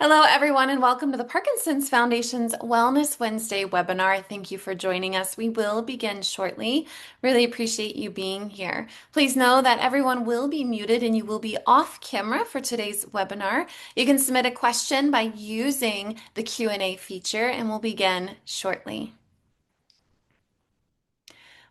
Hello, everyone, and welcome to the Parkinson's Foundation's Wellness Wednesday webinar. Thank you for joining us. We will begin shortly. Really appreciate you being here. Please know that everyone will be muted and you will be off camera for today's webinar. You can submit a question by using the Q&A feature, and we'll begin shortly.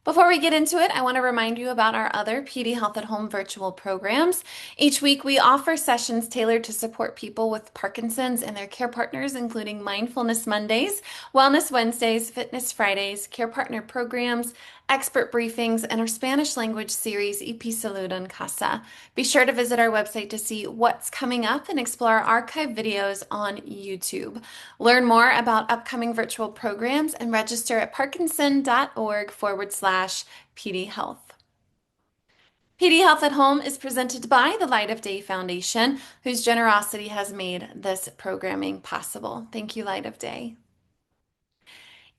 Before we get into it, I want to remind you about our other PD Health at Home virtual programs. Each week, we offer sessions tailored to support people with Parkinson's and their care partners, including Mindfulness Mondays, Wellness Wednesdays, Fitness Fridays, care partner programs, expert briefings, and our Spanish language series, Y Salud en Casa. Be sure to visit our website to see what's coming up and explore our archive videos on YouTube. Learn more about upcoming virtual programs and register at parkinson.org/PD Health. PD Health at Home is presented by the Light of Day Foundation, whose generosity has made this programming possible. Thank you, Light of Day.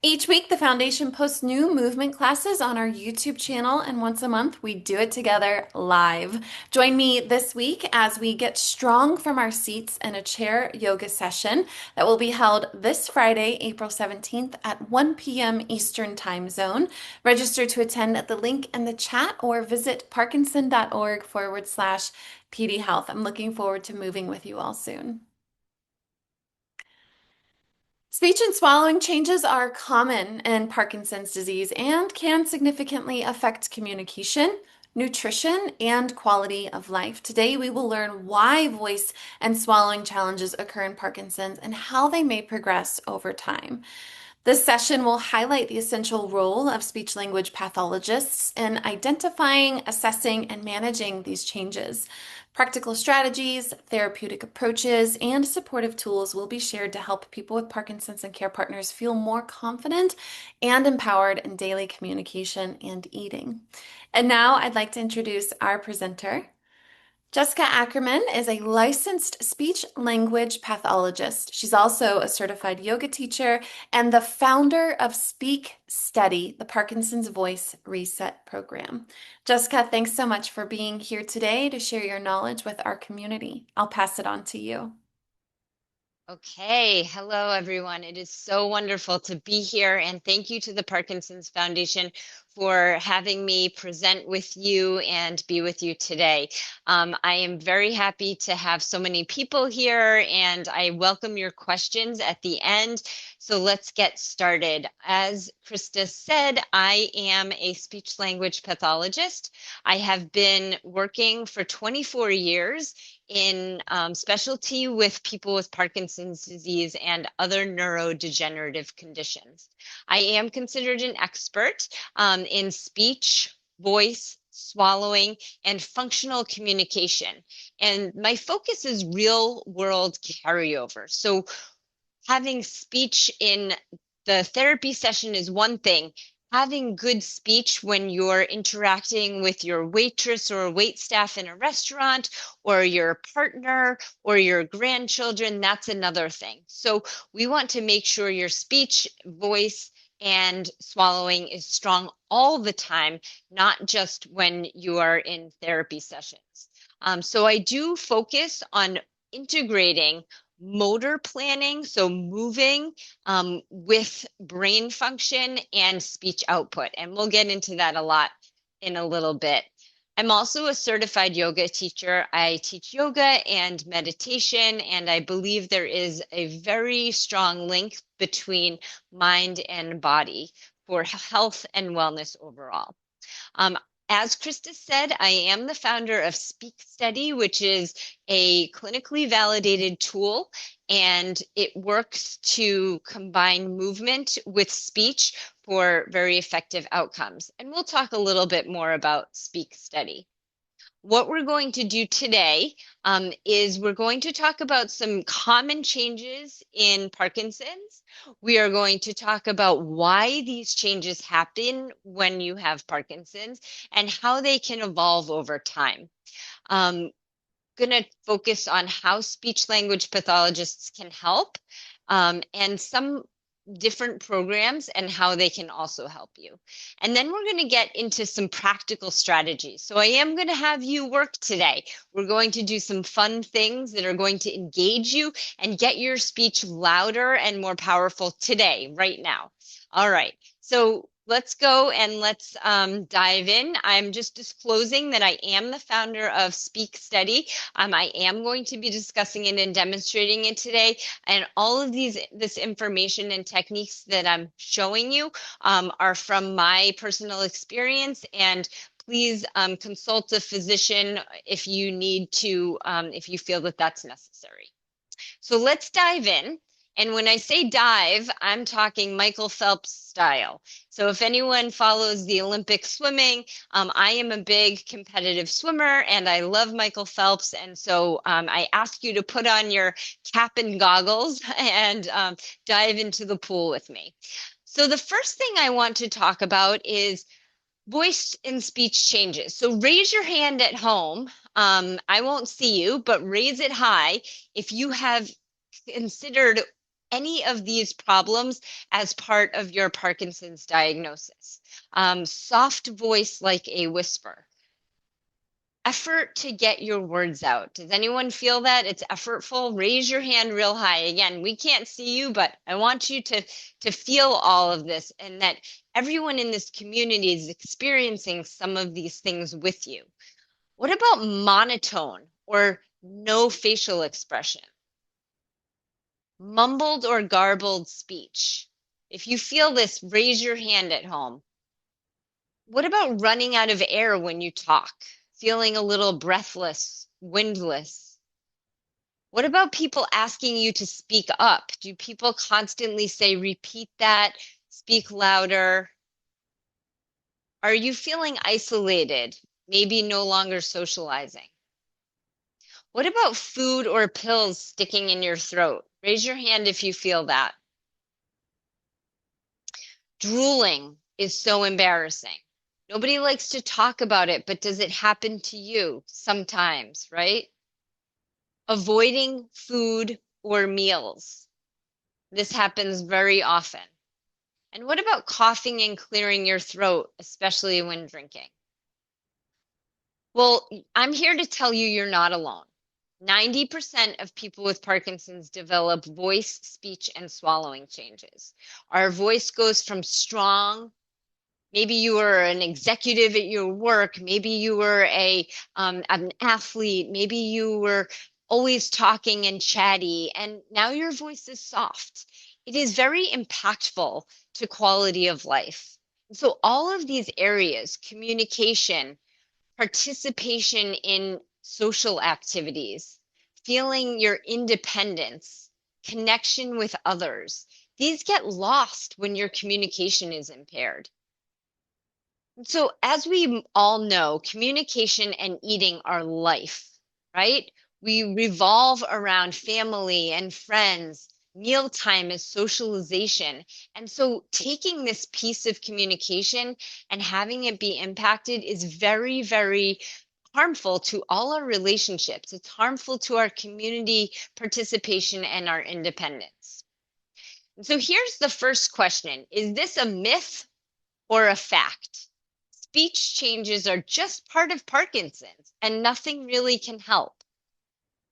Each week, the foundation posts new movement classes on our YouTube channel, and once a month, we do it together live. Join me this week as we get strong from our seats in a chair yoga session that will be held this Friday, April 17th at 1 p.m. Eastern Time Zone. Register to attend at the link in the chat or visit parkinson.org/PD Health. I'm looking forward to moving with you all soon. Speech and swallowing changes are common in Parkinson's disease and can significantly affect communication, nutrition, and quality of life. Today, we will learn why voice and swallowing challenges occur in Parkinson's and how they may progress over time. This session will highlight the essential role of speech language pathologists in identifying, assessing, and managing these changes. Practical strategies, therapeutic approaches, and supportive tools will be shared to help people with Parkinson's and care partners feel more confident and empowered in daily communication and eating. And now I'd like to introduce our presenter. Jessica Ackerman is a licensed speech language pathologist. She's also a certified yoga teacher and the founder of Speak Steady, the Parkinson's Voice Reset Program. Jessica, thanks so much for being here today to share your knowledge with our community. I'll pass it on to you. Okay, hello everyone. It is so wonderful to be here, and thank you to the Parkinson's Foundation for having me present with you and be with you today. I am very happy to have so many people here, and I welcome your questions at the end. So let's get started. As Krista said, I am a speech language pathologist. I have been working for 24 years in specialty with people with Parkinson's disease and other neurodegenerative conditions. I am considered an expert in speech, voice, swallowing, and functional communication. And my focus is real world carryover. So having speech in the therapy session is one thing. Having good speech when you're interacting with your waitress or wait staff in a restaurant, or your partner or your grandchildren, that's another thing. So we want to make sure your speech, voice, and swallowing is strong all the time, not just when you are in therapy sessions. So I do focus on integrating motor planning, so moving with brain function and speech output. And we'll get into that a lot in a little bit. I'm also a certified yoga teacher. I teach yoga and meditation, and I believe there is a very strong link between mind and body for health and wellness overall. As Krista said, I am the founder of Speak Steady, which is a clinically validated tool, and it works to combine movement with speech for very effective outcomes. And we'll talk a little bit more about Speak Steady. What we're going to do today is we're going to talk about some common changes in Parkinson's. We are going to talk about why these changes happen when you have Parkinson's and how they can evolve over time. Going to focus on how speech language pathologists can help and some different programs and how they can also help you. And then we're going to get into some practical strategies. So I am going to have you work today. We're going to do some fun things that are going to engage you and get your speech louder and more powerful today, right now. All right. So let's go and let's dive in. I'm just disclosing that I am the founder of Speak Study. I am going to be discussing it and demonstrating it today. And all of this information and techniques that I'm showing you are from my personal experience. And please consult a physician if you need to, if you feel that that's necessary. So let's dive in. And when I say dive, I'm talking Michael Phelps style. So if anyone follows the Olympic swimming, I am a big competitive swimmer and I love Michael Phelps. And so I ask you to put on your cap and goggles and dive into the pool with me. So the first thing I want to talk about is voice and speech changes. So raise your hand at home. I won't see you, but raise it high if you have considered any of these problems as part of your Parkinson's diagnosis. Soft voice like a whisper. Effort to get your words out. Does anyone feel that it's effortful? Raise your hand real high. Again, we can't see you, but I want you to feel all of this and that everyone in this community is experiencing some of these things with you. What about monotone or no facial expression? Mumbled or garbled speech. If you feel this, raise your hand at home. What about running out of air when you talk? Feeling a little breathless, windless? What about people asking you to speak up? Do people constantly say, repeat that, speak louder? Are you feeling isolated, maybe no longer socializing? What about food or pills sticking in your throat? Raise your hand if you feel that. Drooling is so embarrassing. Nobody likes to talk about it, but does it happen to you sometimes, right? Avoiding food or meals. This happens very often. And what about coughing and clearing your throat, especially when drinking? Well, I'm here to tell you you're not alone. 90% of people with Parkinson's develop voice, speech, and swallowing changes. Our voice goes from strong. Maybe you were an executive at your work. Maybe you were an athlete. Maybe you were always talking and chatty, and now your voice is soft. It is very impactful to quality of life. So all of these areas, communication, participation in social activities, feeling your independence, connection with others, these get lost when your communication is impaired. So, as we all know, communication and eating are life, right? We revolve around family and friends. Mealtime is socialization. And so, taking this piece of communication and having it be impacted is very, very harmful to all our relationships. It's harmful to our community participation and our independence. And so, here's the first question. Is this a myth or a fact? Speech changes are just part of Parkinson's and nothing really can help.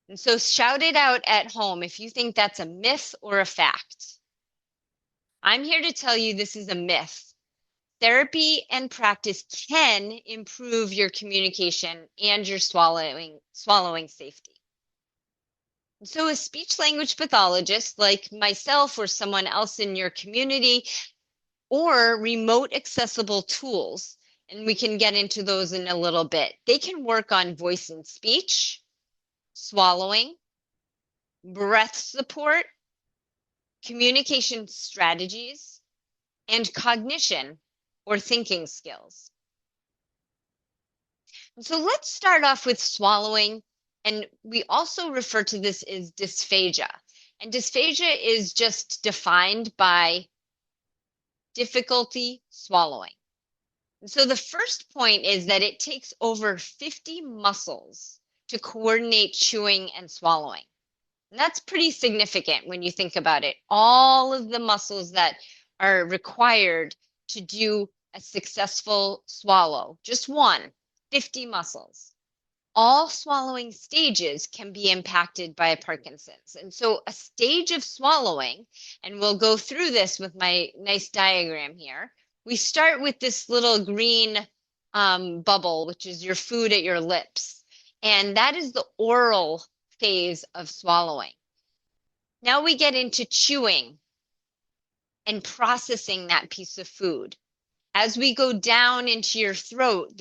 And so shout it out at home if you think that's a myth or a fact. I'm here to tell you this is a myth. Therapy and practice can improve your communication and your swallowing safety. So a speech language pathologist like myself or someone else in your community or remote accessible tools, and we can get into those in a little bit. They can work on voice and speech, swallowing, breath support, communication strategies, and cognition or thinking skills. And so let's start off with swallowing, and we also refer to this as dysphagia. And dysphagia is just defined by difficulty swallowing. So the first point is that it takes over 50 muscles to coordinate chewing and swallowing. And that's pretty significant when you think about it. All of the muscles that are required to do a successful swallow, just one, 50 muscles. All swallowing stages can be impacted by Parkinson's. And so a stage of swallowing, and we'll go through this with my nice diagram here. We start with this little green bubble, which is your food at your lips. And that is the oral phase of swallowing. Now we get into chewing and processing that piece of food. As we go down into your throat,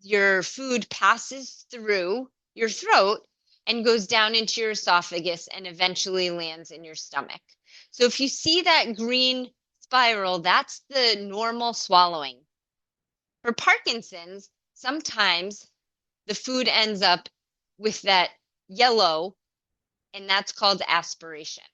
your food passes through your throat and goes down into your esophagus and eventually lands in your stomach. So if you see that green spiral, that's the normal swallowing. For Parkinson's, sometimes the food ends up with that yellow, and that's called aspiration.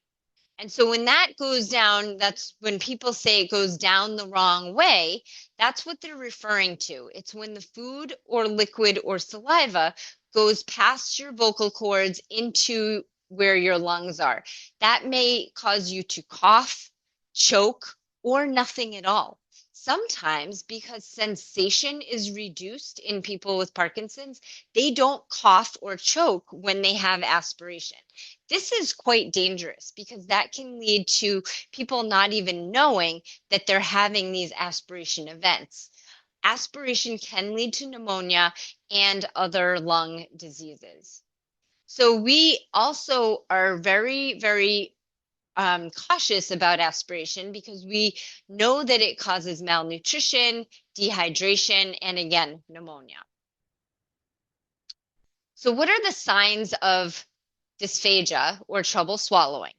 And so when that goes down, that's when people say it goes down the wrong way, that's what they're referring to. It's when the food or liquid or saliva goes past your vocal cords into where your lungs are. That may cause you to cough, choke, or nothing at all. Sometimes, because sensation is reduced in people with Parkinson's, they don't cough or choke when they have aspiration. This is quite dangerous because that can lead to people not even knowing that they're having these aspiration events. Aspiration can lead to pneumonia and other lung diseases. So we also are very, very cautious about aspiration because we know that it causes malnutrition, dehydration, and again, pneumonia. So what are the signs of dysphagia or trouble swallowing?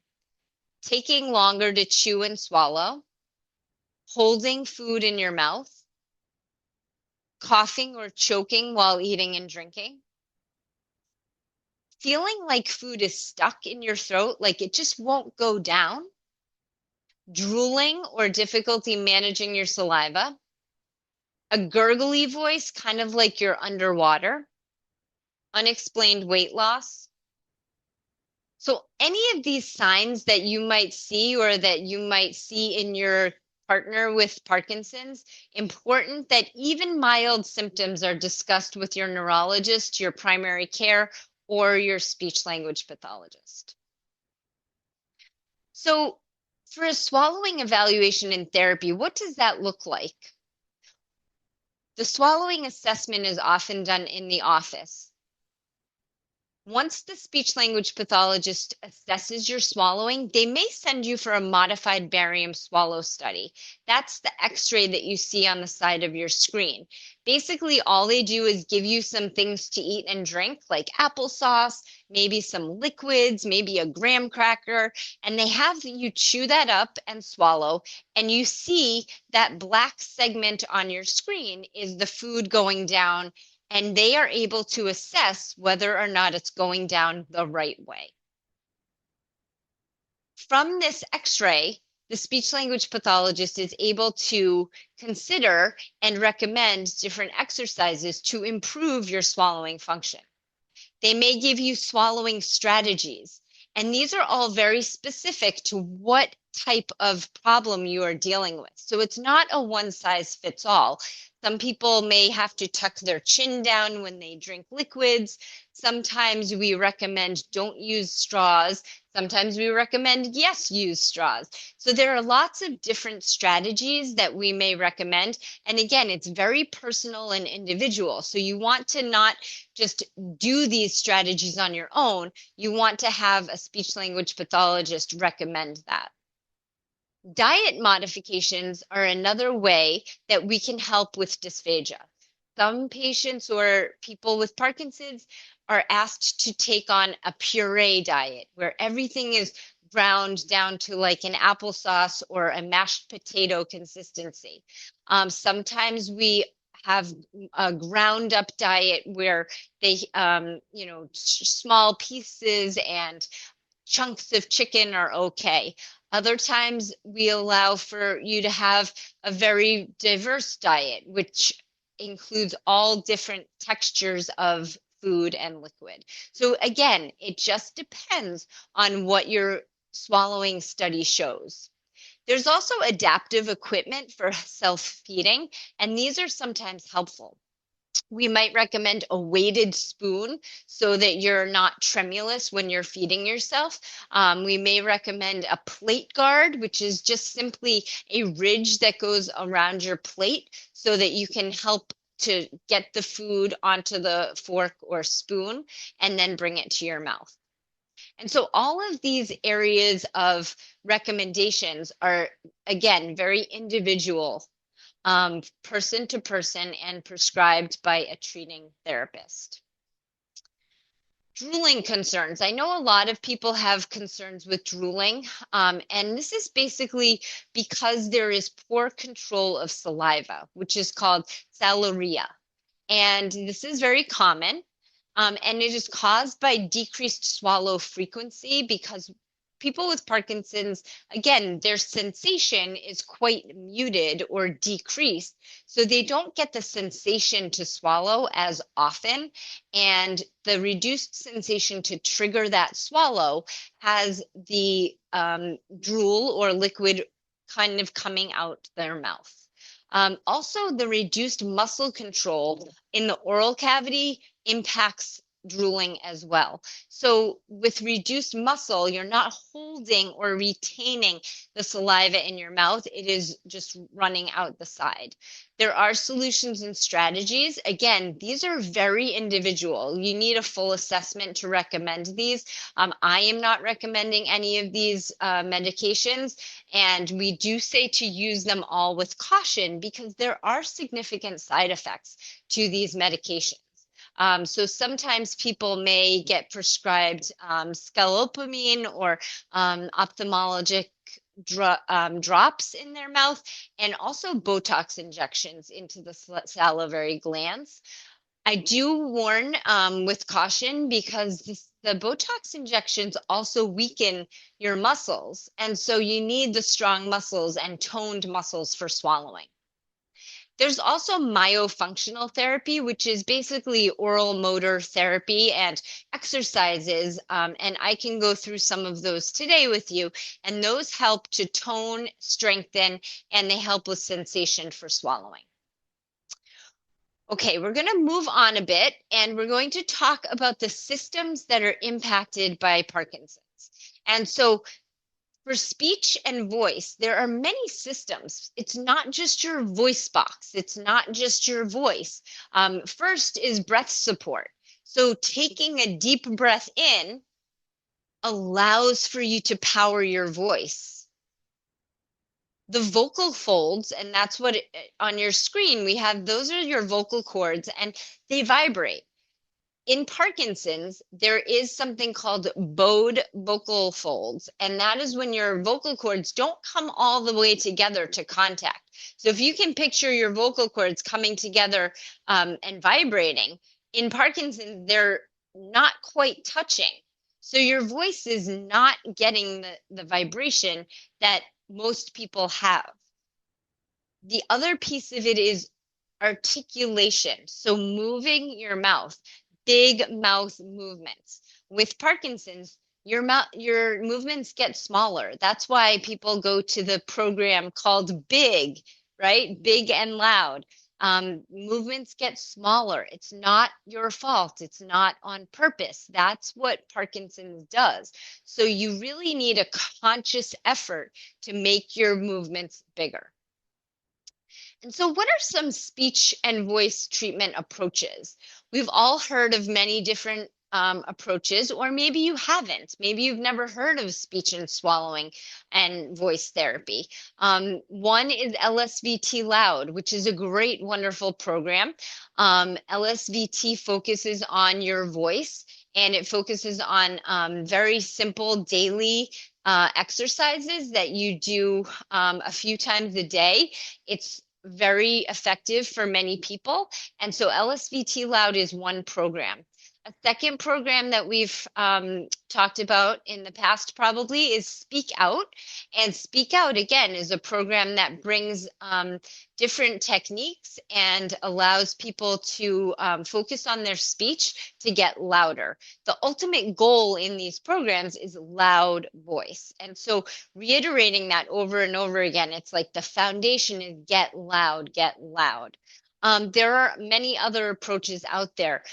Taking longer to chew and swallow, holding food in your mouth, coughing or choking while eating and drinking, feeling like food is stuck in your throat, like it just won't go down, drooling or difficulty managing your saliva, a gurgly voice, kind of like you're underwater, unexplained weight loss. So any of these signs that you might see or that you might see in your partner with Parkinson's, important that even mild symptoms are discussed with your neurologist, your primary care, or your speech language pathologist. So for a swallowing evaluation in therapy, what does that look like? The swallowing assessment is often done in the office. Once the speech language pathologist assesses your swallowing, they may send you for a modified barium swallow study. That's the x-ray that you see on the side of your screen. Basically, all they do is give you some things to eat and drink, like applesauce, maybe some liquids, maybe a graham cracker, and they have you chew that up and swallow, and you see that black segment on your screen is the food going down, and they are able to assess whether or not it's going down the right way. From this x-ray, the speech language pathologist is able to consider and recommend different exercises to improve your swallowing function. They may give you swallowing strategies, and these are all very specific to what type of problem you are dealing with. So it's not a one size fits all. Some people may have to tuck their chin down when they drink liquids. Sometimes we recommend don't use straws. Sometimes we recommend yes, use straws. So there are lots of different strategies that we may recommend. And again, it's very personal and individual. So you want to not just do these strategies on your own. You want to have a speech language pathologist recommend that. Diet modifications are another way that we can help with dysphagia. Some patients or people with Parkinson's are asked to take on a puree diet where everything is ground down to like an applesauce or a mashed potato consistency. Sometimes we have a ground up diet where they, small pieces and chunks of chicken are okay. Other times we allow for you to have a very diverse diet, which includes all different textures of food and liquid. So again, it just depends on what your swallowing study shows. There's also adaptive equipment for self-feeding, and these are sometimes helpful. We might recommend a weighted spoon so that you're not tremulous when you're feeding yourself. We may recommend a plate guard, which is just simply a ridge that goes around your plate so that you can help to get the food onto the fork or spoon and then bring it to your mouth. And so all of these areas of recommendations are, again, very individual, person to person, and prescribed by a treating therapist. Drooling concerns. I know a lot of people have concerns with drooling, and this is basically because there is poor control of saliva, which is called salivia. And this is very common. And it is caused by decreased swallow frequency because people with Parkinson's, again, their sensation is quite muted or decreased. So they don't get the sensation to swallow as often. And the reduced sensation to trigger that swallow has the drool or liquid kind of coming out their mouth. Also, the reduced muscle control in the oral cavity impacts drooling as well. So with reduced muscle, you're not holding or retaining the saliva in your mouth. It is just running out the side. There are solutions and strategies. Again, these are very individual. You need a full assessment to recommend these. I am not recommending any of these medications, and we do say to use them all with caution because there are significant side effects to these medications. So sometimes people may get prescribed scolopamine or ophthalmologic drops in their mouth, and also Botox injections into the salivary glands. I do warn with caution because the Botox injections also weaken your muscles. And so you need the strong muscles and toned muscles for swallowing. There's also myofunctional therapy, which is basically oral motor therapy and exercises. And I can go through some of those today with you. And those help to tone, strengthen, and they help with sensation for swallowing. Okay, we're going to move on a bit and we're going to talk about the systems that are impacted by Parkinson's. And so for speech and voice, there are many systems. It's not just your voice box. It's not just your voice. First is breath support. So taking a deep breath in allows for you to power your voice. The vocal folds, and that's what on your screen we have, those are your vocal cords and they vibrate. In Parkinson's, there is something called bowed vocal folds, and that is when your vocal cords don't come all the way together to contact. So if you can picture your vocal cords coming together and vibrating, in Parkinson's, they're not quite touching. So your voice is not getting the vibration that most people have. The other piece of it is articulation. So moving your mouth, big mouth movements. With Parkinson's, your movements get smaller. That's why people go to the program called Big, right? Big and loud. Movements get smaller. It's not your fault. It's not on purpose. That's what Parkinson's does. So you really need a conscious effort to make your movements bigger. And so what are some speech and voice treatment approaches? We've all heard of many different approaches, or maybe you haven't. Maybe you've never heard of speech and swallowing and voice therapy. One is LSVT Loud, which is a great, wonderful program. LSVT focuses on your voice, and it focuses on very simple daily exercises that you do a few times a day. It's very effective for many people. And so LSVT Loud is one program. A second program that we've talked about in the past probably is Speak Out. And Speak Out, again, is a program that brings different techniques and allows people to focus on their speech to get louder. The ultimate goal in these programs is loud voice. And so reiterating that over and over again, it's like the foundation is get loud, get loud. There are many other approaches out there.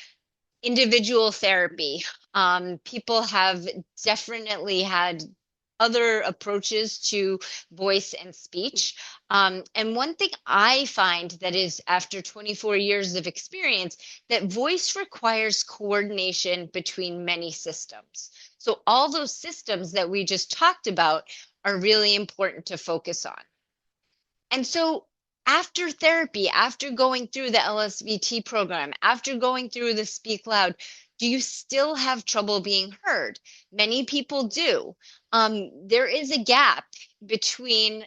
Individual therapy. People have definitely had other approaches to voice and speech. And one thing I find that is after 24 years of experience, that voice requires coordination between many systems. So all those systems that we just talked about are really important to focus on. And so after therapy, after going through the LSVT program, after going through the Speak Loud, do you still have trouble being heard? Many people do. There is a gap between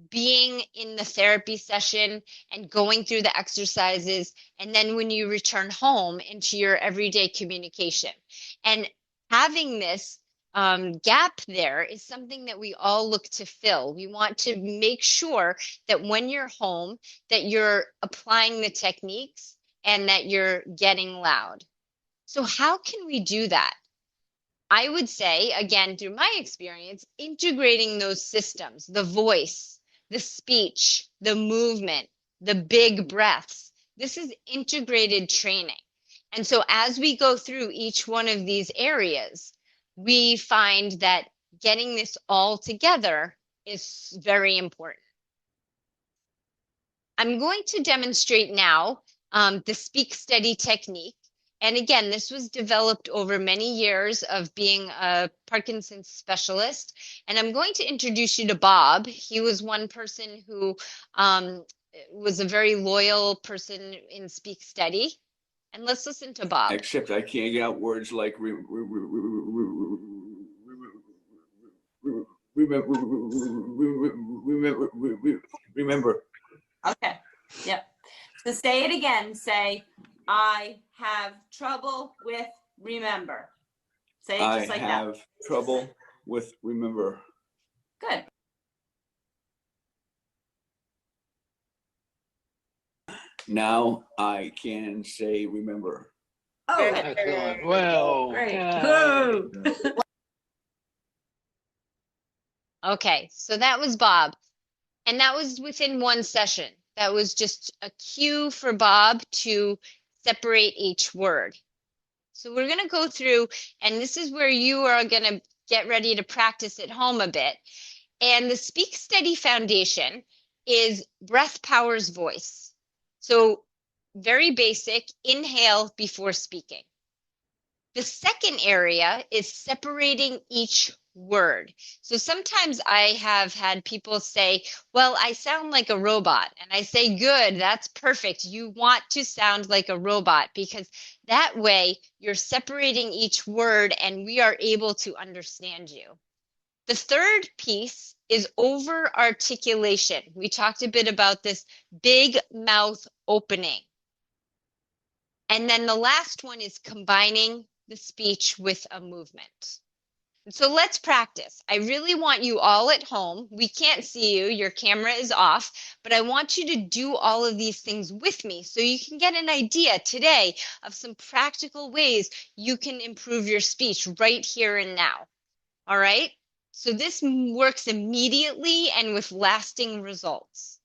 being in the therapy session and going through the exercises, and then when you return home into your everyday communication. And having this gap there is something that we all look to fill. We want to make sure that when you're home, that you're applying the techniques and that you're getting loud. So how can we do that? I would say, again, through my experience, integrating those systems, the voice, the speech, the movement, the big breaths. This is integrated training. And so as we go through each one of these areas, we find that getting this all together is very important. I'm going to demonstrate now the Speak Steady technique. And again, this was developed over many years of being a Parkinson's specialist. And I'm going to introduce you to Bob. He was one person who was a very loyal person in Speak Steady. And let's listen to Bob. Except I can't get out words like remember. Okay. Yep. So say it again. Say, I have trouble with remember. Say it just like that. I have trouble with remember. Good. Now I can say remember. Oh, Good. good. Excellent. Well, Great. yeah. Woo. Okay, so that was Bob. And that was within one session. That was just a cue for Bob to separate each word. So we're going to go through, and this is where you are going to get ready to practice at home a bit. And the Speak Steady Foundation is breath powers voice. So very basic, inhale before speaking. The second area is separating each word. So sometimes I have had people say, well, I sound like a robot. And I say, good, that's perfect. You want to sound like a robot because that way you're separating each word and we are able to understand you. The third piece is over articulation. We talked a bit about this big mouth opening. And then the last one is combining the speech with a movement. So let's practice. I really want you all at home. We can't see you. Your camera is off, but I want you to do all of these things with me so you can get an idea today of some practical ways you can improve your speech right here and now. All right? So this works immediately and with lasting results.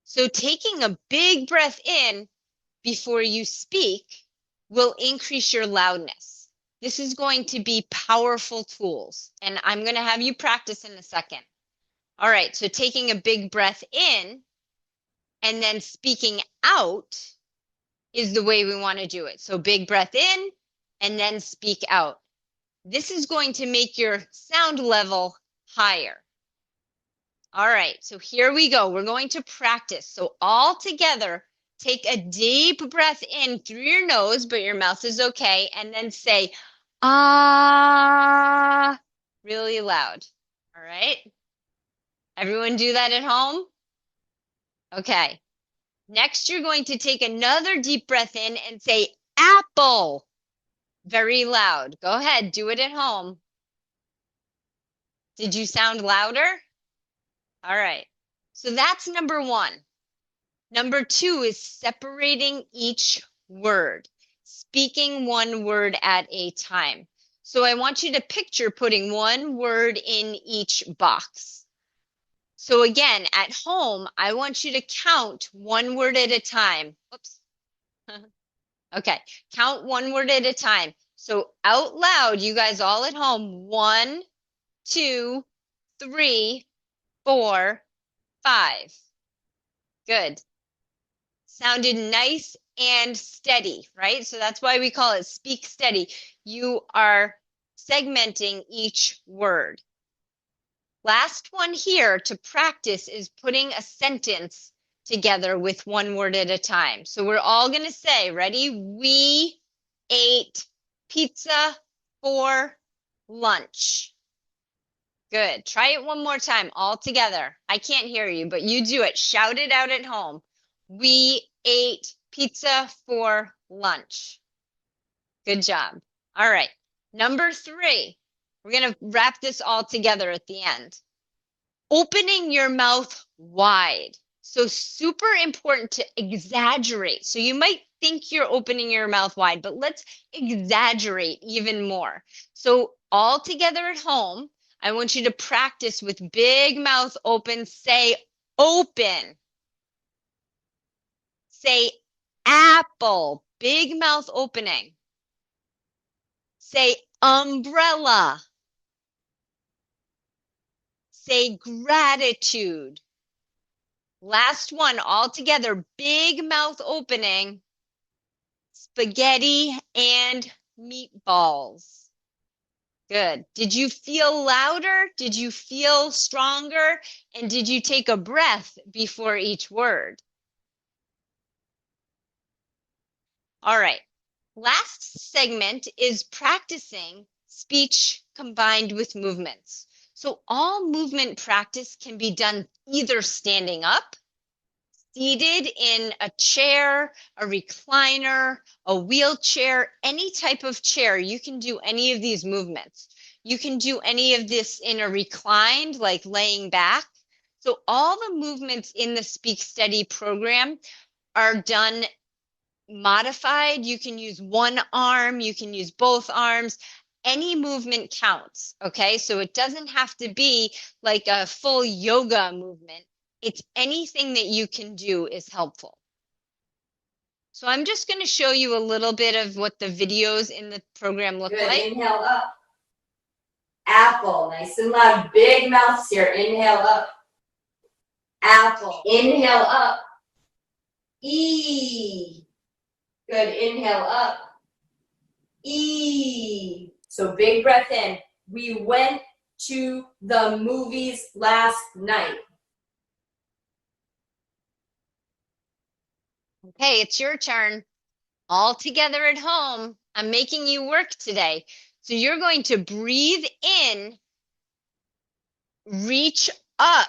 So taking a big breath in before you speak will increase your loudness. This is going to be powerful tools, and I'm going to have you practice in a second. All right, so taking a big breath in and then speaking out is the way we want to do it. So big breath in and then speak out. This is going to make your sound level higher. All right, so here we go. We're going to practice. So all together, take a deep breath in through your nose, but your mouth is okay, and then say, ah, really loud. All right? Everyone do that at home? Okay. Next, you're going to take another deep breath in and say, apple. Very loud. Go ahead, do it at home. Did you sound louder? All right. So that's number one. Number two is separating each word, speaking one word at a time. So I want you to picture putting one word in each box. So again, at home, I want you to count one word at a time. Oops. Okay, count one word at a time. So out loud, you guys all at home, 1, 2, 3, 4, 5. Good. Sounded nice and steady, right? So that's why we call it speak steady. You are segmenting each word. Last one here to practice is putting a sentence together with one word at a time. So we're all going to say, ready? We ate pizza for lunch. Good. Try it one more time all together. I can't hear you, but you do it. Shout it out at home. We ate pizza for lunch. Good job. All right. Number 3. We're going to wrap this all together at the end. Opening your mouth wide. So super important to exaggerate. So you might think you're opening your mouth wide, but let's exaggerate even more. So all together at home, I want you to practice with big mouth open. Say open. Say apple. Big mouth opening. Say umbrella. Say gratitude. Last one, all together, big mouth opening. Spaghetti and meatballs. Good. Did you feel louder? Did you feel stronger? And did you take a breath before each word? All right. Last segment is practicing speech combined with movements. So all movement practice can be done either standing up, seated in a chair, a recliner, a wheelchair, any type of chair. You can do any of these movements. You can do any of this in a reclined, like laying back. So all the movements in the Speak Steady program are done modified. You can use one arm, you can use both arms. Any movement counts, okay? So it doesn't have to be like a full yoga movement. It's anything that you can do is helpful. So I'm just going to show you a little bit of what the videos in the program look Good. like. Inhale up. Apple. Nice and loud. Big mouths here. Inhale up. Apple. Inhale up. E. Good. Inhale up. E. So big breath in. We went to the movies last night. Okay, it's your turn. All together at home. I'm making you work today. So you're going to breathe in, reach up.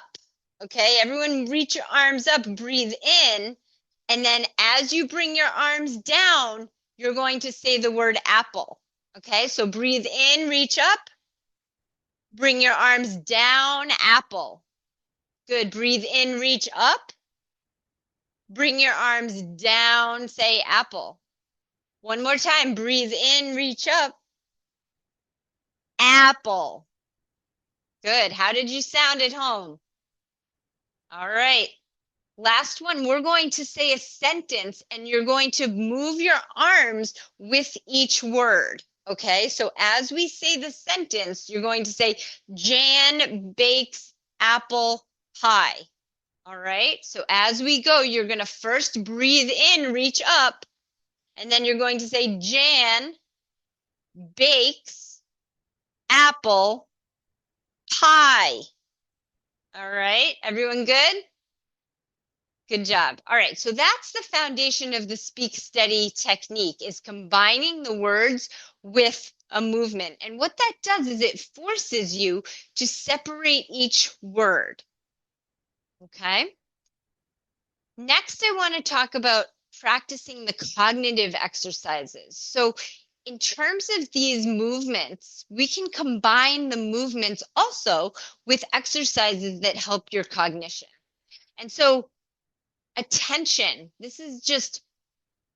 Okay, everyone reach your arms up, breathe in. And then as you bring your arms down, you're going to say the word apple. Okay, so breathe in, reach up. Bring your arms down, apple. Good, breathe in, reach up. Bring your arms down, say apple. One more time, breathe in, reach up. Apple. Good, how did you sound at home? All right. Last one, we're going to say a sentence and you're going to move your arms with each word. Okay, so as we say the sentence, you're going to say, Jan bakes apple pie. All right, so as we go, you're going to first breathe in, reach up, and then you're going to say, Jan bakes apple pie. All right, everyone good? Good job. All right, so that's the foundation of the Speak Steady technique, is combining the words with a movement. And what that does is it forces you to separate each word. Okay? Next, I want to talk about practicing the cognitive exercises. So in terms of these movements, we can combine the movements also with exercises that help your cognition. And so attention, this is just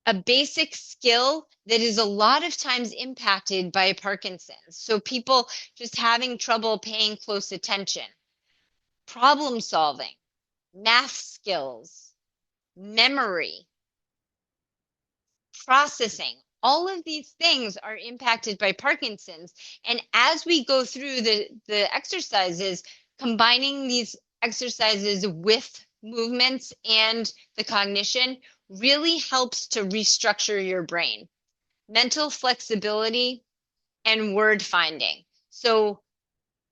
a basic skill that is a lot of times impacted by Parkinson's. So people just having trouble paying close attention, problem solving, math skills, memory, processing. All of these things are impacted by Parkinson's. And as we go through the exercises, combining these exercises with movements and the cognition really helps to restructure your brain. Mental flexibility and word finding. So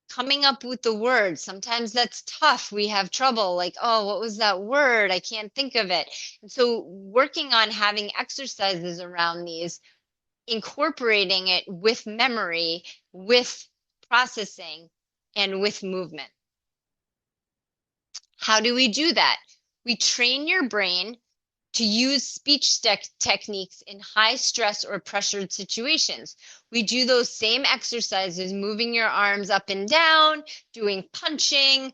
coming up with the words, sometimes that's tough. We have trouble like, oh, what was that word? I can't think of it. And so working on having exercises around these, incorporating it with memory, with processing, and with movement. How do we do that? We train your brain to use speech techniques in high stress or pressured situations. We do those same exercises, moving your arms up and down, doing punching,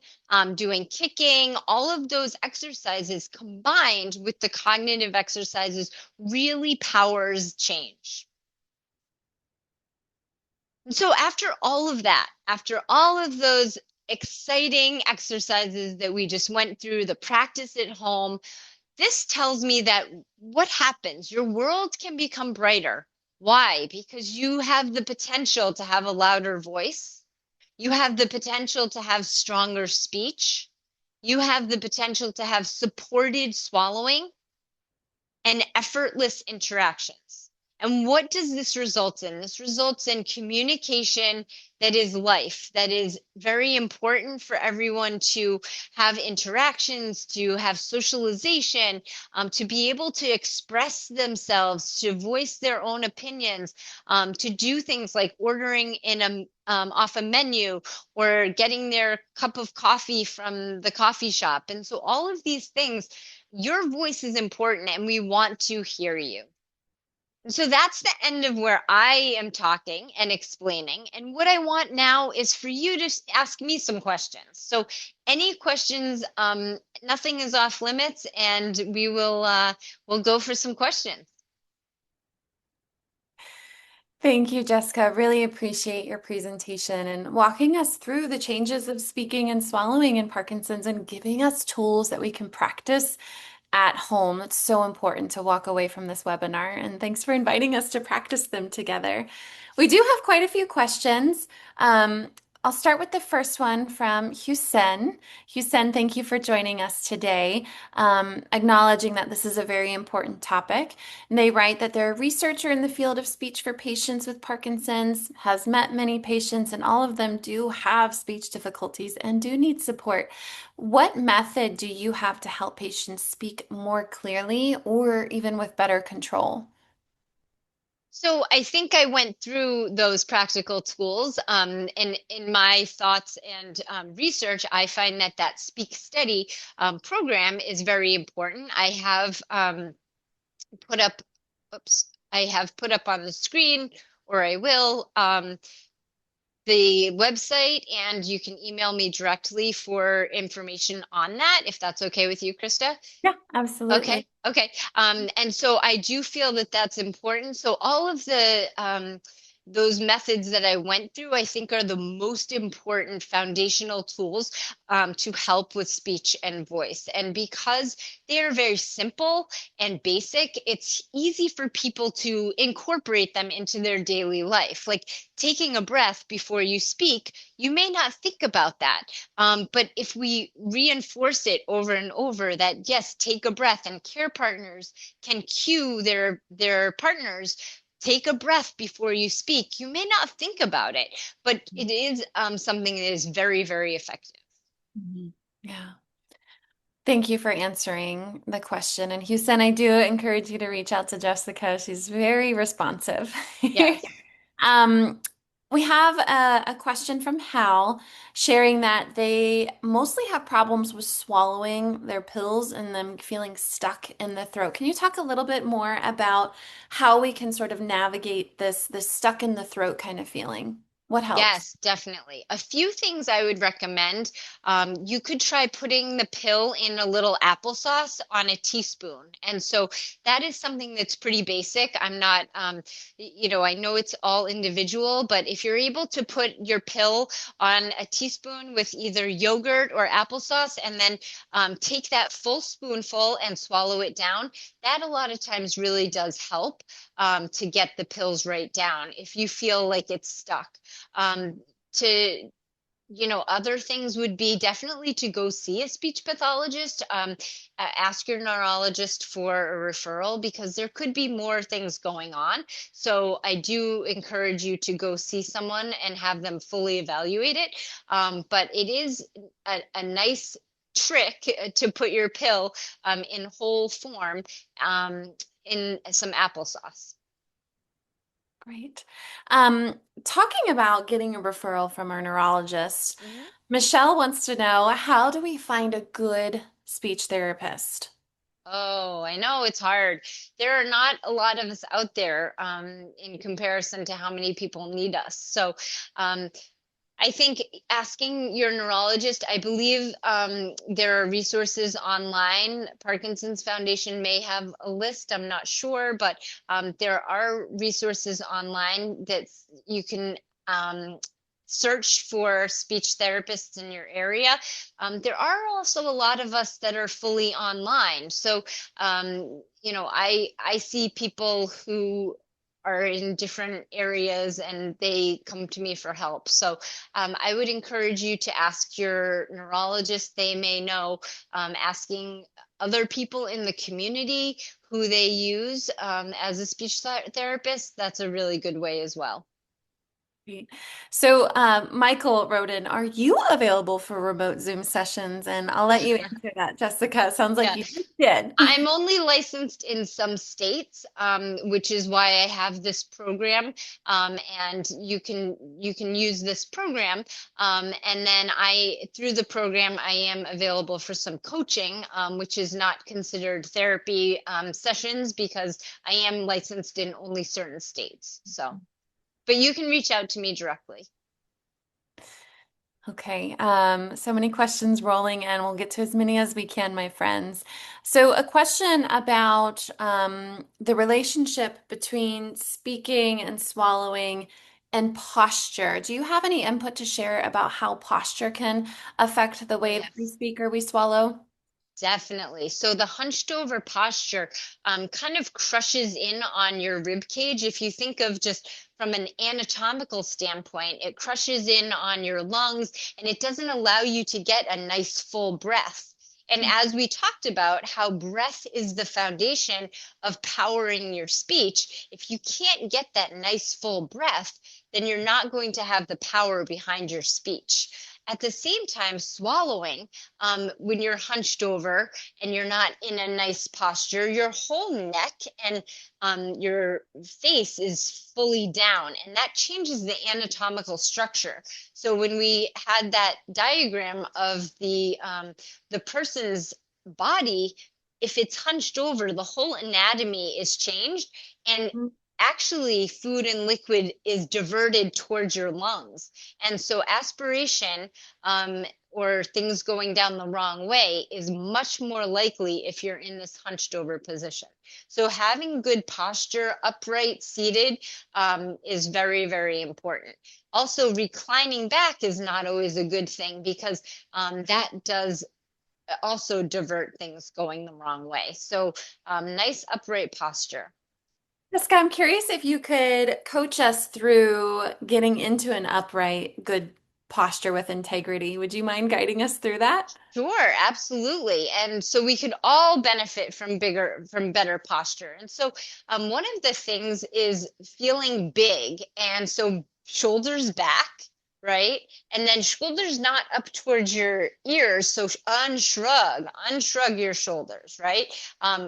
doing kicking, all of those exercises combined with the cognitive exercises really powers change. And so after all of that, after all of those exciting exercises that we just went through, the practice at home, this tells me that what happens? Your world can become brighter. Why? Because you have the potential to have a louder voice. You have the potential to have stronger speech. You have the potential to have supported swallowing and effortless interactions. And what does this result in? This results in communication that is life, that is very important for everyone to have interactions, to have socialization, to be able to express themselves, to voice their own opinions, to do things like ordering in off a menu or getting their cup of coffee from the coffee shop. And so all of these things, your voice is important and we want to hear you. So that's the end of where I am talking and explaining. And what I want now is for you to ask me some questions. So any questions, nothing is off limits, and we'll go for some questions. Thank you, Jessica. Really appreciate your presentation and walking us through the changes of speaking and swallowing in Parkinson's and giving us tools that we can practice at home. It's so important to walk away from this webinar, and thanks for inviting us to practice them together. We do have quite a few questions. I'll start with the first one from Hussein. Hussein, thank you for joining us today, acknowledging that this is a very important topic. And they write that they're a researcher in the field of speech for patients with Parkinson's, has met many patients, and all of them do have speech difficulties and do need support. What method do you have to help patients speak more clearly or even with better control? So I think I went through those practical tools, and in my thoughts and research, I find that Speak Steady program is very important. I have put up, I have put up on the screen, or I will, the website, and you can email me directly for information on that, if that's okay with you, Krista. Yeah, absolutely. Okay. And so I do feel that that's important. So all of the those methods that I went through, I think are the most important foundational tools to help with speech and voice. And because they are very simple and basic, it's easy for people to incorporate them into their daily life. Like taking a breath before you speak, you may not think about that. But if we reinforce it over and over that, yes, take a breath, and care partners can cue their partners, take a breath before you speak. You may not think about it, but it is something that is very, very effective. Yeah. Thank you for answering the question. And Houston, I do encourage you to reach out to Jessica. She's very responsive. Yes. Um, We have a question from Hal sharing that they mostly have problems with swallowing their pills and them feeling stuck in the throat. Can you talk a little bit more about how we can sort of navigate this stuck in the throat kind of feeling? What helps? Yes, definitely. A few things I would recommend. You could try putting the pill in a little applesauce on a teaspoon. And so that is something that's pretty basic. I'm not, I know it's all individual, but if you're able to put your pill on a teaspoon with either yogurt or applesauce and then take that full spoonful and swallow it down, that a lot of times really does help to get the pills right down if you feel like it's stuck. Um, to other things would be definitely to go see a speech pathologist. Ask your neurologist for a referral because there could be more things going on. So I do encourage you to go see someone and have them fully evaluate it. But it is a nice trick to put your pill in whole form in some applesauce. Great. Talking about getting a referral from our neurologist, Mhm. Michelle wants to know, how do we find a good speech therapist? Oh, I know it's hard. There are not a lot of us out there in comparison to how many people need us. So um, I think asking your neurologist, I believe there are resources online. Parkinson's Foundation may have a list, I'm not sure, but there are resources online that you can search for speech therapists in your area. There are also a lot of us that are fully online. So, I see people who are in different areas and they come to me for help. So I would encourage you to ask your neurologist. They may know. Asking other people in the community who they use as a speech therapist, that's a really good way as well. Great. So, Michael wrote in, are you available for remote Zoom sessions? And I'll let you answer that, Jessica. Sounds like Yeah. you just did. I'm only licensed in some states, which is why I have this program. And you can use this program. And then through the program, I am available for some coaching, which is not considered therapy sessions because I am licensed in only certain states. So, but you can reach out to me directly. Okay, so many questions rolling and we'll get to as many as we can, my friends. So, a question about the relationship between speaking and swallowing and posture. Do you have any input to share about how posture can affect the Oh, way that we yes. speak or we swallow? Definitely. So the hunched over posture kind of crushes in on your rib cage. If you think of just from an anatomical standpoint, it crushes in on your lungs and it doesn't allow you to get a nice full breath. And as we talked about, how breath is the foundation of powering your speech, if you can't get that nice full breath, then you're not going to have the power behind your speech. At the same time, swallowing when you're hunched over and you're not in a nice posture, your whole neck and your face is fully down, and that changes the anatomical structure. So when we had that diagram of the person's body, if it's hunched over, the whole anatomy is changed, and actually food and liquid is diverted towards your lungs. And so aspiration or things going down the wrong way is much more likely if you're in this hunched over position. So having good posture, upright, seated, is very, very important. Also, reclining back is not always a good thing because that does also divert things going the wrong way. So nice upright posture. Jessica, I'm curious if you could coach us through getting into an upright, good posture with integrity. Would you mind guiding us through that? Sure, absolutely. And so we could all benefit from better posture. And so one of the things is feeling big. And so shoulders back, right? And then shoulders not up towards your ears. So unshrug your shoulders, right?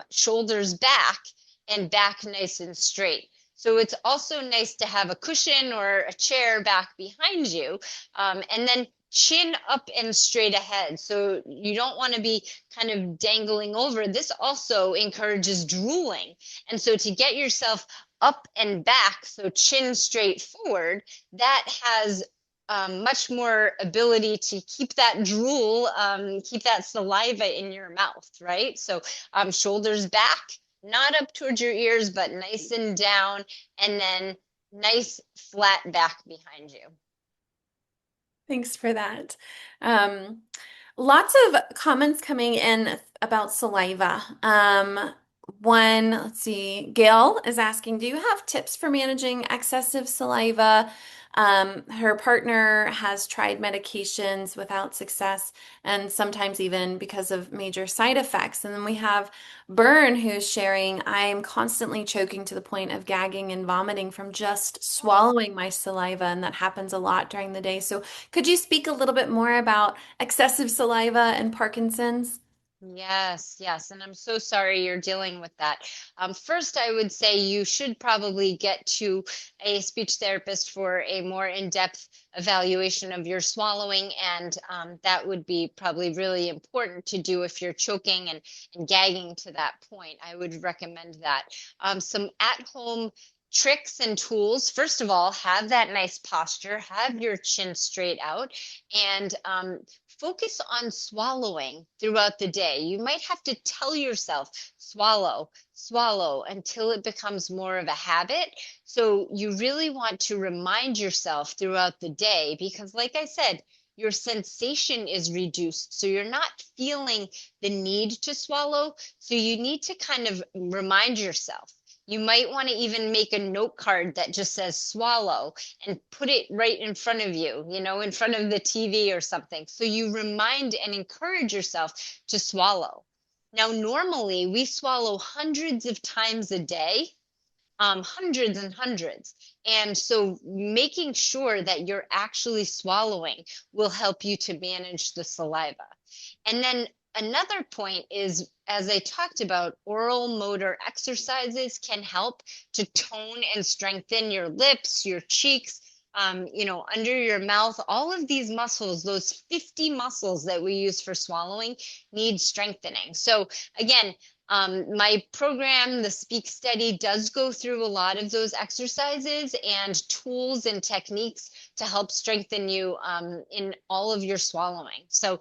Shoulders back and back nice and straight. So it's also nice to have a cushion or a chair back behind you, and then chin up and straight ahead. So you don't want to be kind of dangling over. This also encourages drooling. And so to get yourself up and back, so chin straight forward, that has much more ability to keep that drool, keep that saliva in your mouth, right? So shoulders back, not up towards your ears, but nice and down, and then nice flat back behind you. Thanks for that. Um, Lots of comments coming in about saliva. Let's see, Gail is asking, do you have tips for managing excessive saliva? Her partner has tried medications without success, and sometimes even because of major side effects. And then we have Byrne who's sharing, I'm constantly choking to the point of gagging and vomiting from just swallowing my saliva, and that happens a lot during the day. So could you speak a little bit more about excessive saliva and Parkinson's? Yes, yes, and I'm so sorry you're dealing with that. First, I would say you should probably get to a speech therapist for a more in-depth evaluation of your swallowing, and that would be probably really important to do if you're choking and gagging to that point. I would recommend that. Some at-home tricks and tools. First of all, have that nice posture, have your chin straight out, and focus on swallowing throughout the day. You might have to tell yourself, swallow, swallow, until it becomes more of a habit. So you really want to remind yourself throughout the day because, like I said, your sensation is reduced. So you're not feeling the need to swallow. So you need to kind of remind yourself. You might want to even make a note card that just says swallow and put it right in front of you, in front of the TV or something. So you remind and encourage yourself to swallow. Now, normally we swallow hundreds of times a day, hundreds and hundreds. And so making sure that you're actually swallowing will help you to manage the saliva. And then another point is, as I talked about, oral motor exercises can help to tone and strengthen your lips, your cheeks, under your mouth. All of these muscles, those 50 muscles that we use for swallowing, need strengthening. So again, my program, the Speak Steady, does go through a lot of those exercises and tools and techniques to help strengthen you in all of your swallowing. So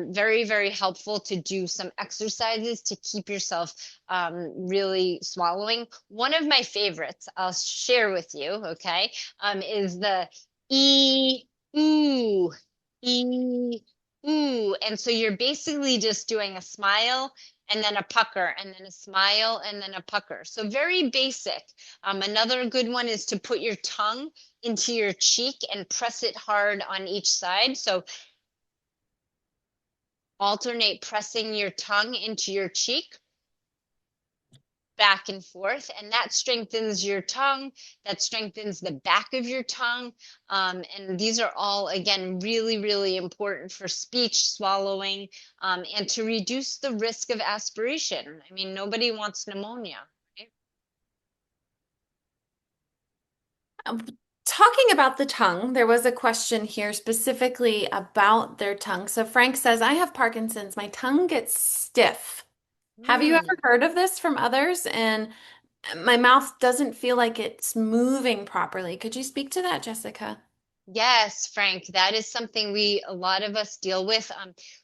very, very helpful to do some exercises to keep yourself really swallowing. One of my favorites I'll share with you, okay, is the E, ooh, E, ooh. And so you're basically just doing a smile and then a pucker, and then a smile, and then a pucker. So very basic. Another good one is to put your tongue into your cheek and press it hard on each side. So alternate pressing your tongue into your cheek, back and forth, and that strengthens your tongue, that strengthens the back of your tongue. And these are all, again, really, really important for speech, swallowing, and to reduce the risk of aspiration. I mean, nobody wants pneumonia, right? Talking about the tongue, there was a question here specifically about their tongue. So Frank says, I have Parkinson's. My tongue gets stiff. Have you ever Mm. heard of this from others? And my mouth doesn't feel like it's moving properly. Could you speak to that, Jessica? Yes, Frank, that is something a lot of us deal with.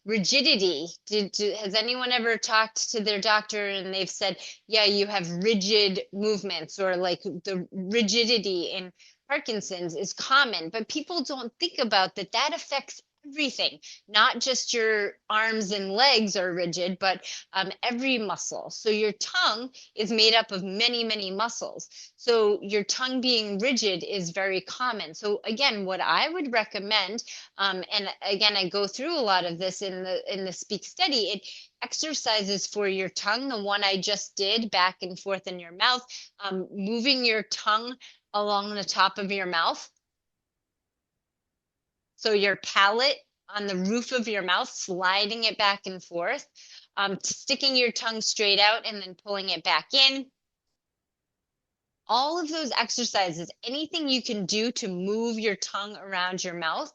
Rigidity. Has anyone ever talked to their doctor and they've said, yeah, you have rigid movements, or like the rigidity in Parkinson's is common, but people don't think about that. That affects everything, not just your arms and legs are rigid, but every muscle. So your tongue is made up of many, many muscles. So your tongue being rigid is very common. So again, what I would recommend, and again, I go through a lot of this in the Speak Steady, it exercises for your tongue, the one I just did, back and forth in your mouth, moving your tongue along the top of your mouth. So your palate on the roof of your mouth, sliding it back and forth, sticking your tongue straight out and then pulling it back in. all of those exercises, anything you can do to move your tongue around your mouth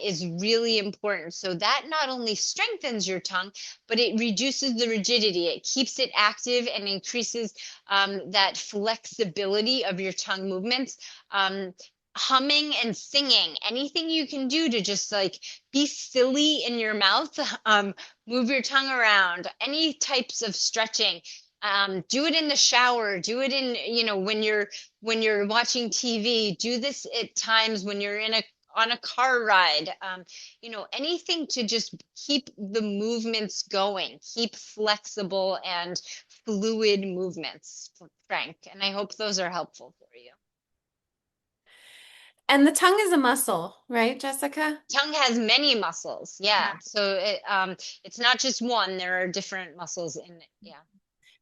is really important. So that not only strengthens your tongue, but it reduces the rigidity. It keeps it active and increases that flexibility of your tongue movements. Humming and singing, anything you can do to just like be silly in your mouth, move your tongue around, any types of stretching. Do it in the shower, do it in, when you're watching TV, do this at times when you're on a car ride, anything to just keep the movements going, keep flexible and fluid movements, Frank. And I hope those are helpful for you. And the tongue is a muscle, right, Jessica? Tongue has many muscles. Yeah. Yeah. So it's not just one, there are different muscles in it. Yeah.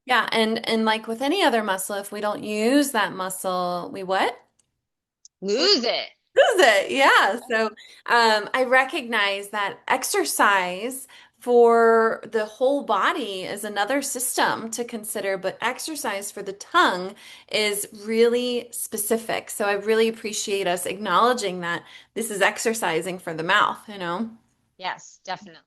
Yeah, and like with any other muscle, if we don't use that muscle, we what? Lose it. Lose it. Yeah. So I recognize that exercise for the whole body is another system to consider, but exercise for the tongue is really specific. So I really appreciate us acknowledging that this is exercising for the mouth, you know? Yes, definitely.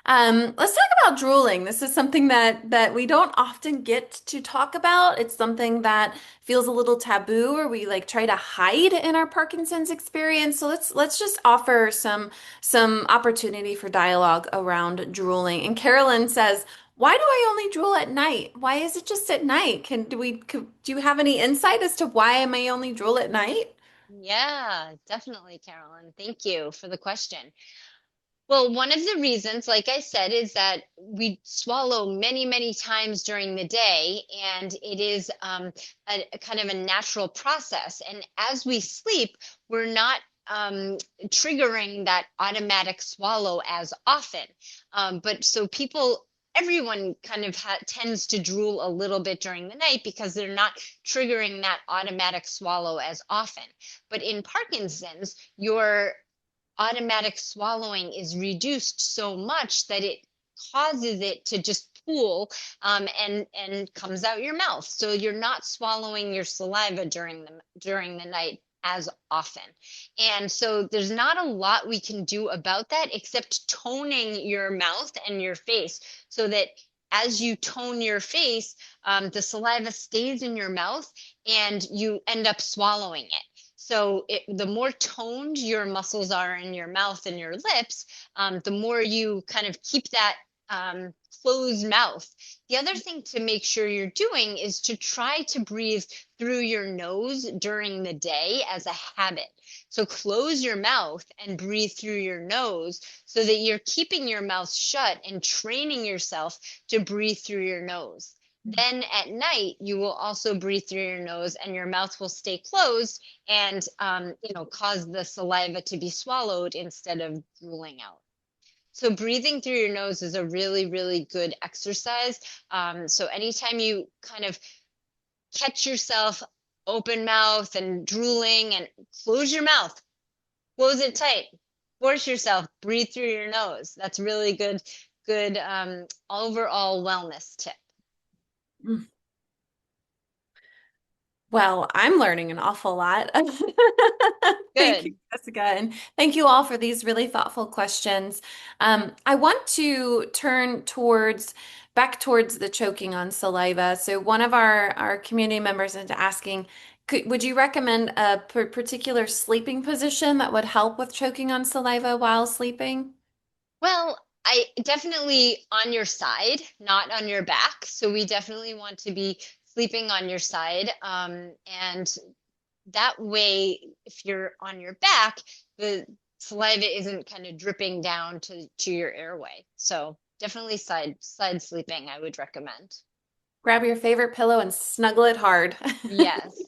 Let's talk about drooling. This is something that we don't often get to talk about. It's something that feels a little taboo, or we like try to hide in our Parkinson's experience. So let's just offer some opportunity for dialogue around drooling. And Carolyn says, "Why do I only drool at night? Why is it just at night? Do you have any insight as to why I may only drool at night?" Yeah, definitely, Carolyn. Thank you for the question. Well, one of the reasons, like I said, is that we swallow many, many times during the day, and it is a kind of a natural process. And as we sleep, we're not triggering that automatic swallow as often. But so everyone kind of tends to drool a little bit during the night because they're not triggering that automatic swallow as often. But in Parkinson's, your automatic swallowing is reduced so much that it causes it to just pool and comes out your mouth. So you're not swallowing your saliva during the night as often. And so there's not a lot we can do about that except toning your mouth and your face so that as you tone your face, the saliva stays in your mouth and you end up swallowing it. So the more toned your muscles are in your mouth and your lips, the more you kind of keep that closed mouth. The other thing to make sure you're doing is to try to breathe through your nose during the day as a habit. So close your mouth and breathe through your nose so that you're keeping your mouth shut and training yourself to breathe through your nose. Then at night, you will also breathe through your nose and your mouth will stay closed and cause the saliva to be swallowed instead of drooling out. So breathing through your nose is a really, really good exercise. So anytime you kind of catch yourself open mouth and drooling, and close your mouth, close it tight, force yourself, breathe through your nose. That's really good overall wellness tip. Mm. Well, I'm learning an awful lot. Thank you, Good. Jessica, and thank you all for these really thoughtful questions. I want to turn back towards the choking on saliva. So one of our community members is asking, would you recommend a particular sleeping position that would help with choking on saliva while sleeping? Well, I definitely on your side, not on your back. So we definitely want to be sleeping on your side. And that way, if you're on your back, the saliva isn't kind of dripping down to your airway. So definitely side sleeping, I would recommend. Grab your favorite pillow and snuggle it hard. Yes.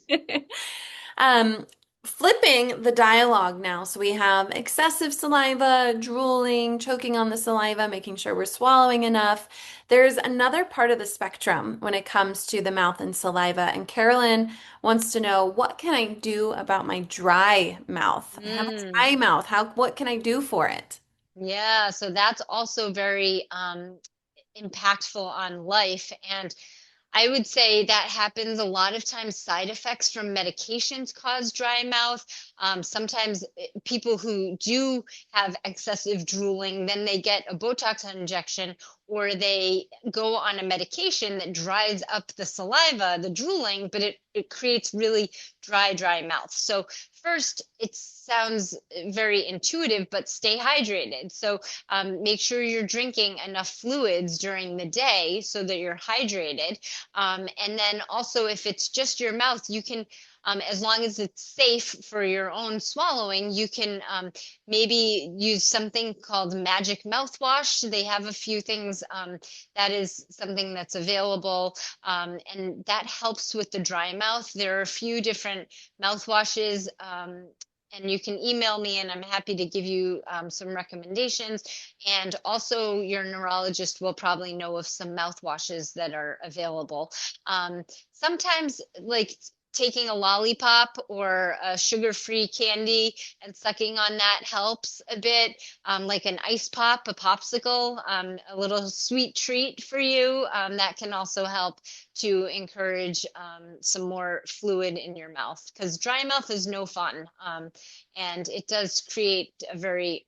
Um, Flipping the dialogue now. So we have excessive saliva, drooling, choking on the saliva, making sure we're swallowing enough. There's another part of the spectrum when it comes to the mouth and saliva. And Carolyn wants to know, what can I do about my dry mouth? I have a Mm. dry mouth. What can I do for it? Yeah, so that's also very impactful on life. And I would say that happens a lot of times. Side effects from medications cause dry mouth. Sometimes people who do have excessive drooling, then they get a Botox injection, or they go on a medication that dries up the saliva, the drooling, but it creates really dry mouth. So first, it sounds very intuitive, but stay hydrated. So make sure you're drinking enough fluids during the day so that you're hydrated. And then also, if it's just your mouth, you can, as long as it's safe for your own swallowing, you can maybe use something called magic mouthwash. They have a few things that is something that's available, and that helps with the dry mouth. There are a few different mouthwashes. And you can email me and I'm happy to give you some recommendations. And also your neurologist will probably know of some mouthwashes that are available. Sometimes like taking a lollipop or a sugar-free candy and sucking on that helps a bit, like an ice pop, a popsicle, a little sweet treat for you. That can also help to encourage some more fluid in your mouth, because dry mouth is no fun, and it does create a very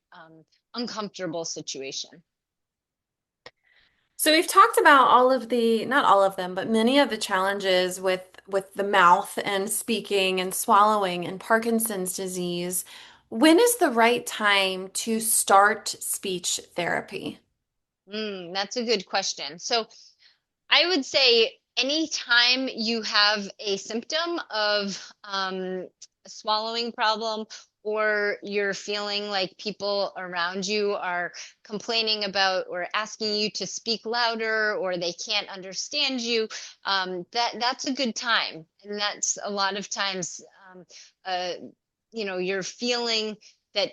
uncomfortable situation. So we've talked about all of the, not all of them, but many of the challenges with the mouth and speaking and swallowing and Parkinson's disease. When is the right time to start speech therapy? That's a good question. So I would say anytime you have a symptom of a swallowing problem, or you're feeling like people around you are complaining about or asking you to speak louder, or they can't understand you, that's a good time. And that's a lot of times, uh, you're feeling that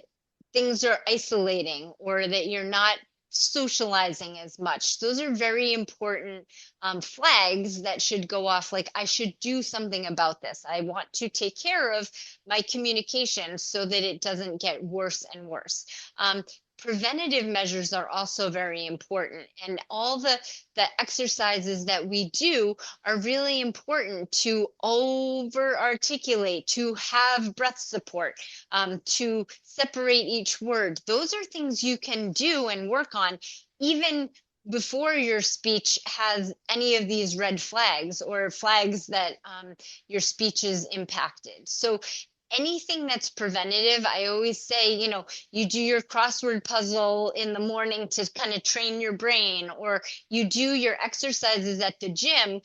things are isolating, or that you're not socializing as much. Those are very important flags that should go off, like, I should do something about this. I want to take care of my communication so that it doesn't get worse and worse. Preventative measures are also very important, and all the exercises that we do are really important to over articulate, to have breath support, to separate each word. Those are things you can do and work on even before your speech has any of these red flags, or flags that your speech is impacted. So anything that's preventative, I always say, you do your crossword puzzle in the morning to kind of train your brain, or you do your exercises at the gym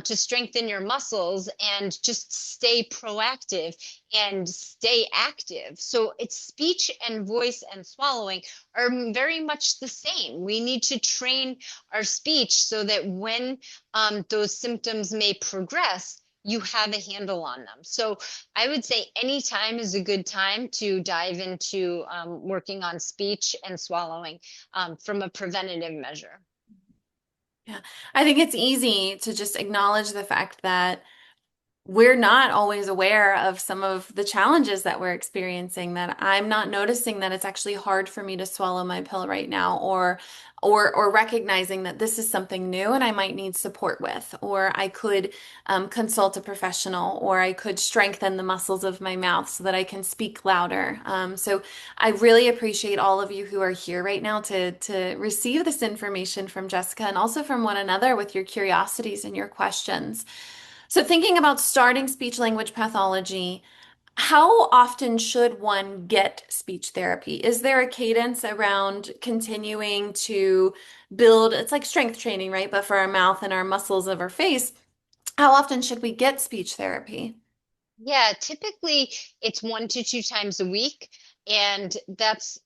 to strengthen your muscles, and just stay proactive and stay active. So it's speech and voice and swallowing are very much the same. We need to train our speech so that when those symptoms may progress, you have a handle on them. So I would say any time is a good time to dive into working on speech and swallowing from a preventative measure. Yeah, I think it's easy to just acknowledge the fact that we're not always aware of some of the challenges that we're experiencing, that I'm not noticing that it's actually hard for me to swallow my pill right now, or recognizing that this is something new and I might need support with, or I could consult a professional, or I could strengthen the muscles of my mouth so that I can speak louder. So I really appreciate all of you who are here right now to receive this information from Jessica, and also from one another with your curiosities and your questions. So, thinking about starting speech language pathology, how often should one get speech therapy? Is there a cadence around continuing to build? It's like strength training, right? But for our mouth and our muscles of our face, how often should we get speech therapy? Yeah, typically it's 1 to 2 times a week, and that's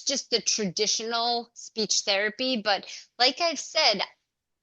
just the traditional speech therapy. But like I've said,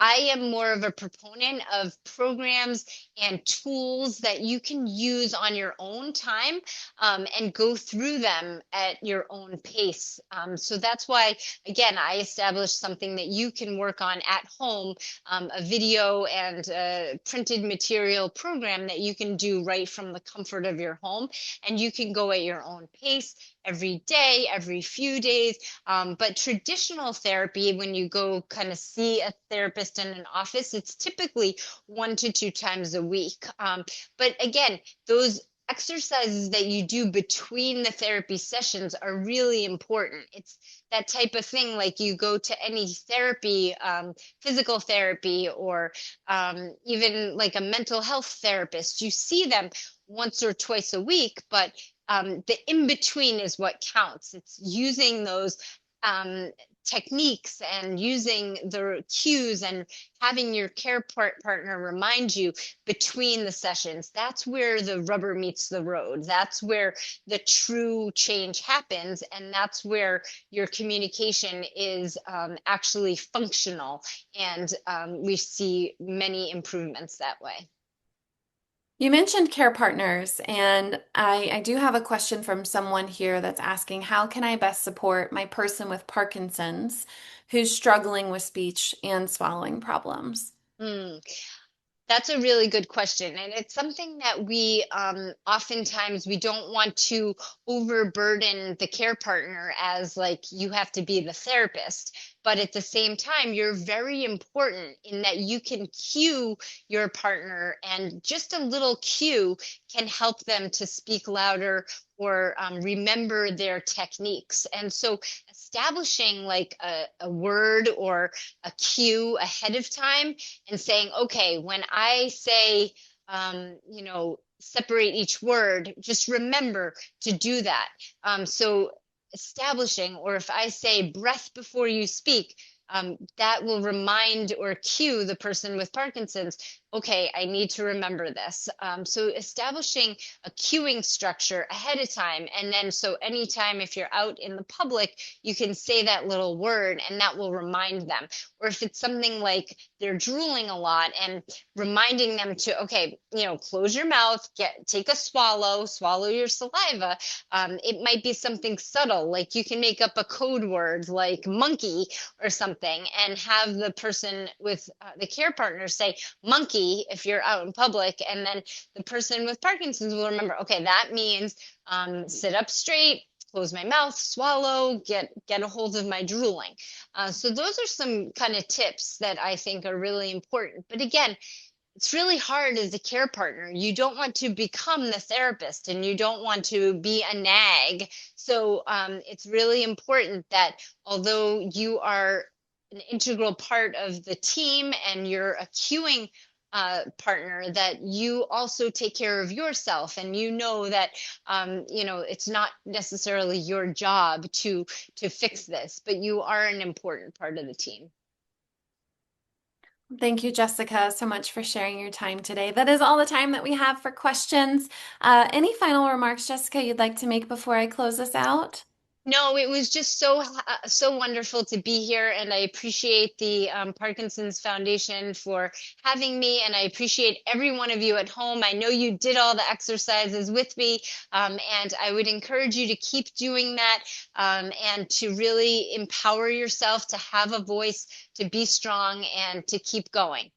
I am more of a proponent of programs and tools that you can use on your own time, and go through them at your own pace. So that's why, again, I established something that you can work on at home, a video and a printed material program that you can do right from the comfort of your home, and you can go at your own pace. every day, every few days. But traditional therapy, when you go kind of see a therapist in an office, it's typically 1 to 2 times a week. But again, those exercises that you do between the therapy sessions are really important. It's that type of thing, like you go to any therapy, physical therapy, or even like a mental health therapist. You see them once or twice a week, but the in between is what counts. It's using those techniques and using the cues and having your care partner remind you between the sessions. That's where the rubber meets the road. That's where the true change happens. And that's where your communication is actually functional. And we see many improvements that way. You mentioned care partners, and I do have a question from someone here that's asking, how can I best support my person with Parkinson's who's struggling with speech and swallowing problems? Mm. That's a really good question, and it's something that we oftentimes we don't want to overburden the care partner as like you have to be the therapist, but at the same time, you're very important in that you can cue your partner, and just a little cue can help them to speak louder or remember their techniques. And so, establishing like a word or a cue ahead of time and saying, okay, when I say, separate each word, just remember to do that. So establishing, or if I say breath before you speak, that will remind or cue the person with Parkinson's, okay, I need to remember this. So establishing a cueing structure ahead of time. And then so anytime if you're out in the public, you can say that little word and that will remind them. Or if it's something like they're drooling a lot, and reminding them to, okay, close your mouth, take a swallow your saliva. It might be something subtle, like you can make up a code word like monkey or something, and have the person with the care partner say monkey if you're out in public, and then the person with Parkinson's will remember, okay, that means sit up straight, close my mouth, swallow, get a hold of my drooling. So those are some kind of tips that I think are really important. But again, it's really hard as a care partner. You don't want to become the therapist, and you don't want to be a nag. So it's really important that although you are an integral part of the team and you're a cueing partner, that you also take care of yourself, and that it's not necessarily your job to fix this, but you are an important part of the team. Thank you, Jessica, so much for sharing your time today. That is all the time that we have for questions. Any final remarks, Jessica, you'd like to make before I close this out? No, it was just so wonderful to be here, and I appreciate the Parkinson's Foundation for having me, and I appreciate every one of you at home. I know you did all the exercises with me, and I would encourage you to keep doing that, and to really empower yourself to have a voice, to be strong, and to keep going.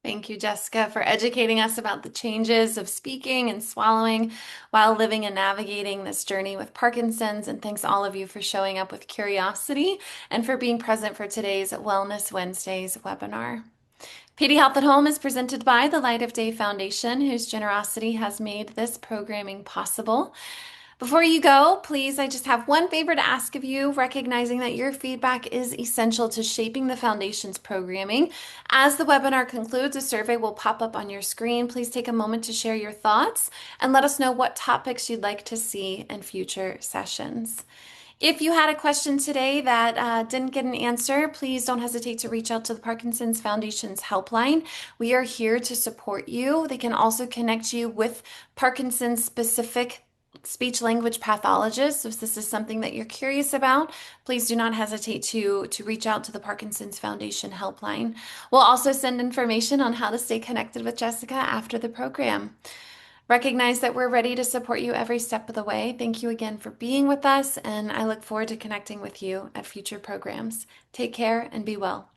Thank you, Jessica, for educating us about the changes of speaking and swallowing while living and navigating this journey with Parkinson's. And thanks all of you for showing up with curiosity and for being present for today's Wellness Wednesdays webinar. PD Health at Home is presented by the Light of Day Foundation, whose generosity has made this programming possible. Before you go, please, I just have one favor to ask of you, recognizing that your feedback is essential to shaping the Foundation's programming. As the webinar concludes, a survey will pop up on your screen. Please take a moment to share your thoughts and let us know what topics you'd like to see in future sessions. If you had a question today that didn't get an answer, please don't hesitate to reach out to the Parkinson's Foundation's helpline. We are here to support you. They can also connect you with Parkinson's specific speech language pathologists. If this is something that you're curious about, please do not hesitate to reach out to the Parkinson's Foundation helpline. We'll also send information on how to stay connected with Jessica after the program. Recognize that we're ready to support you every step of the way. Thank you again for being with us, and I look forward to connecting with you at future programs. Take care and be well.